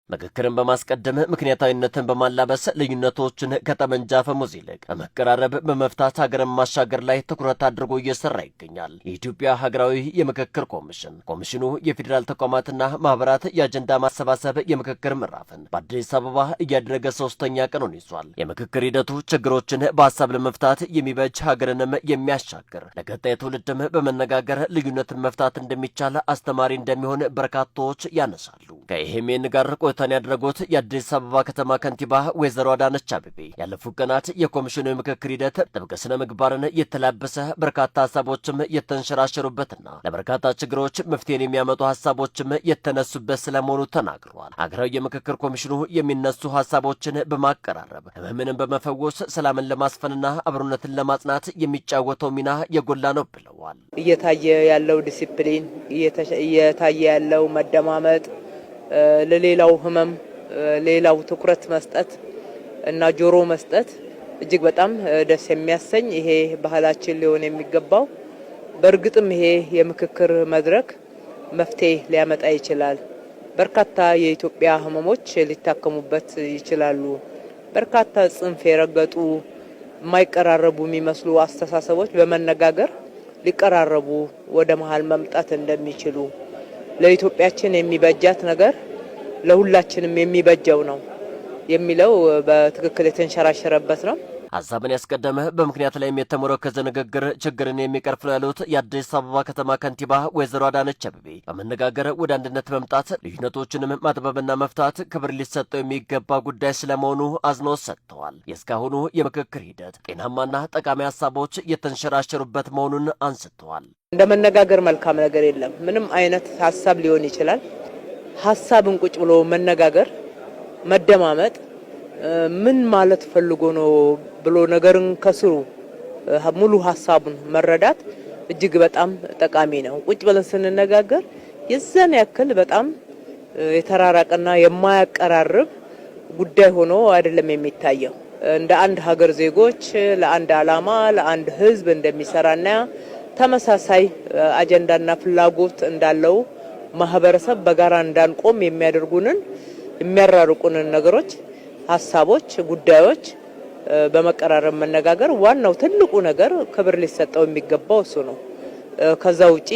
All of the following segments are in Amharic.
ምክክርን በማስቀደም ምክንያታዊነትን በማላበስ ልዩነቶችን ከጠመንጃ አፈሙዝ ይልቅ በመቀራረብ በመፍታት ሀገርን ማሻገር ላይ ትኩረት አድርጎ እየሰራ ይገኛል። የኢትዮጵያ ሀገራዊ የምክክር ኮሚሽኑ የፌዴራል ተቋማትና ማህበራት የአጀንዳ ማሰባሰብ የምክክር ምዕራፍን በአዲስ አበባ እያደረገ 3ኛ ቀኑን ይዟል። የምክክር ሂደቱ ችግሮችን በሀሳብ ለመፍታት የሚበጅ ሀገርንም የሚያሻግር ለቀጣይ ትውልድም በመነጋገር ልዩነትን መፍታት እንደሚቻል አስተማሪ እንደሚሆን በርካቶች ያነሳሉ። ከኢሄሜን ጋር ቆይታን ያደረጉት የአዲስ አበባ ከተማ ከንቲባ ወይዘሮ አዳነች አቤቤ ያለፉት ቀናት የኮሚሽኑ የምክክር ሂደት ጥብቅ ስነ ምግባርን የተላበሰ በርካታ ሀሳቦችም የተንሸራሸሩበትና ለበርካታ ችግሮች መፍትሄን የሚያመጡ ሀሳቦችም የተነሱበት ስለመሆኑ ተናግረዋል። ሀገራዊ የምክክር ኮሚሽኑ የሚነሱ ሀሳቦችን በማቀራረብ ህመምን በመፈወስ ሰላምን ለማስፈንና አብሮነትን ለማጽናት የሚጫወተው ሚና የጎላ ነው ብለዋል። እየታየ ያለው ዲሲፕሊን እየታየ ያለው መደማመጥ ለሌላው ህመም ሌላው ትኩረት መስጠት እና ጆሮ መስጠት እጅግ በጣም ደስ የሚያሰኝ ይሄ ባህላችን ሊሆን የሚገባው በእርግጥም ይሄ የምክክር መድረክ መፍትሄ ሊያመጣ ይችላል። በርካታ የኢትዮጵያ ህመሞች ሊታከሙበት ይችላሉ። በርካታ ጽንፍ የረገጡ የማይቀራረቡ የሚመስሉ አስተሳሰቦች በመነጋገር ሊቀራረቡ ወደ መሃል መምጣት እንደሚችሉ ለኢትዮጵያችን የሚበጃት ነገር ለሁላችንም የሚበጀው ነው የሚለው በትክክል የተንሸራሸረበት ነው። ሀሳብን ያስቀደመ በምክንያት ላይ የተመረኮዘ ንግግር ችግርን የሚቀርፍ ነው ያሉት የአዲስ አበባ ከተማ ከንቲባ ወይዘሮ አዳነች አቤቤ በመነጋገር ወደ አንድነት መምጣት ልዩነቶችንም ማጥበብና መፍታት ክብር ሊሰጠው የሚገባ ጉዳይ ስለመሆኑ አጽንኦት ሰጥተዋል። የእስካሁኑ የምክክር ሂደት ጤናማና ጠቃሚ ሀሳቦች የተንሸራሸሩበት መሆኑን አንስተዋል። እንደ መነጋገር መልካም ነገር የለም። ምንም አይነት ሀሳብ ሊሆን ይችላል። ሀሳብን ቁጭ ብሎ መነጋገር መደማመጥ ምን ማለት ፈልጎ ነው ብሎ ነገርን ከስሩ ሙሉ ሀሳቡን መረዳት እጅግ በጣም ጠቃሚ ነው። ቁጭ ብለን ስንነጋገር የዛን ያክል በጣም የተራራቀና የማያቀራርብ ጉዳይ ሆኖ አይደለም የሚታየው። እንደ አንድ ሀገር ዜጎች ለአንድ ዓላማ ለአንድ ህዝብ እንደሚሰራና ተመሳሳይ አጀንዳና ፍላጎት እንዳለው ማህበረሰብ በጋራ እንዳንቆም የሚያራርቁንን ነገሮች ሀሳቦች ጉዳዮች በመቀራረብ መነጋገር ዋናው ትልቁ ነገር ክብር ሊሰጠው የሚገባው እሱ ነው። ከዛ ውጪ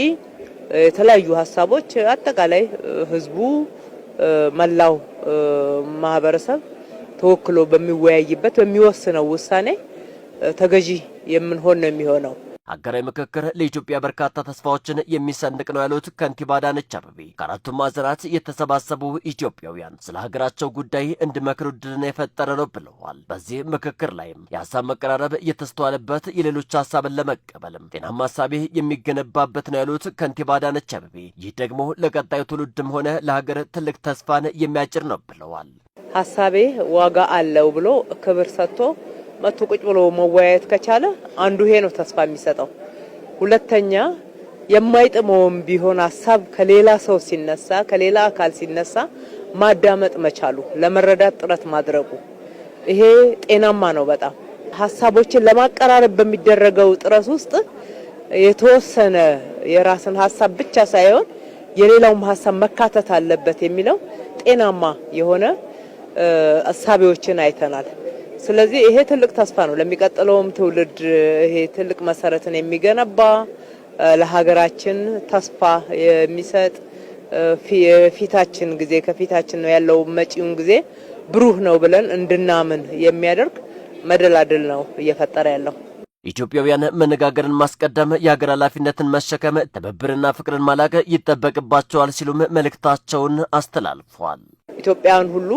የተለያዩ ሀሳቦች አጠቃላይ ህዝቡ መላው ማህበረሰብ ተወክሎ በሚወያይበት በሚወስነው ውሳኔ ተገዢ የምንሆን ነው የሚሆነው። ሀገራዊ ምክክር ለኢትዮጵያ በርካታ ተስፋዎችን የሚሰንቅ ነው ያሉት ከንቲባ አዳነች አቤቤ ከአራቱም ማዕዘናት የተሰባሰቡ ኢትዮጵያውያን ስለ ሀገራቸው ጉዳይ እንዲመክሩ ዕድልን የፈጠረ ነው ብለዋል። በዚህ ምክክር ላይም የሀሳብ መቀራረብ የተስተዋለበት የሌሎች ሀሳብን ለመቀበልም ጤናማ ሀሳቤ የሚገነባበት ነው ያሉት ከንቲባ አዳነች አቤቤ ይህ ደግሞ ለቀጣዩ ትውልድም ሆነ ለሀገር ትልቅ ተስፋን የሚያጭር ነው ብለዋል። ሀሳቤ ዋጋ አለው ብሎ ክብር ሰጥቶ መጥቶ ቁጭ ብሎ መወያየት ከቻለ አንዱ ይሄ ነው ተስፋ የሚሰጠው። ሁለተኛ የማይጥመውም ቢሆን ሀሳብ ከሌላ ሰው ሲነሳ ከሌላ አካል ሲነሳ ማዳመጥ መቻሉ ለመረዳት ጥረት ማድረጉ ይሄ ጤናማ ነው። በጣም ሀሳቦችን ለማቀራረብ በሚደረገው ጥረት ውስጥ የተወሰነ የራስን ሀሳብ ብቻ ሳይሆን የሌላውም ሀሳብ መካተት አለበት የሚለው ጤናማ የሆነ ሀሳቦችን አይተናል። ስለዚህ ይሄ ትልቅ ተስፋ ነው ለሚቀጥለውም ትውልድ ይሄ ትልቅ መሰረትን የሚገነባ ለሀገራችን ተስፋ የሚሰጥ ፊታችን ጊዜ ከፊታችን ነው ያለው መጪውን ጊዜ ብሩህ ነው ብለን እንድናምን የሚያደርግ መደላድል ነው እየፈጠረ ያለው። ኢትዮጵያውያን መነጋገርን ማስቀደም የሀገር ኃላፊነትን መሸከም ትብብርና ፍቅርን ማላቅ ይጠበቅባቸዋል ሲሉም መልእክታቸውን አስተላልፈዋል። ኢትዮጵያውያን ሁሉ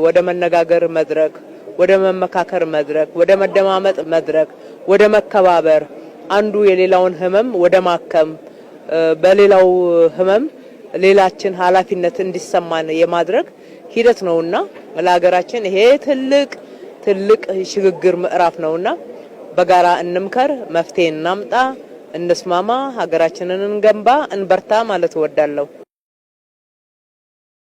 ወደ መነጋገር መድረክ ወደ መመካከር መድረክ ወደ መደማመጥ መድረክ ወደ መከባበር አንዱ የሌላውን ህመም ወደ ማከም በሌላው ህመም ሌላችን ኃላፊነት እንዲሰማን የማድረግ ሂደት ነውና ለሀገራችን ይሄ ትልቅ ሽግግር ምዕራፍ ነውና በጋራ እንምከር፣ መፍትሄ እናምጣ፣ እንስማማ፣ ሀገራችንን እንገንባ፣ እንበርታ ማለት እወዳለሁ።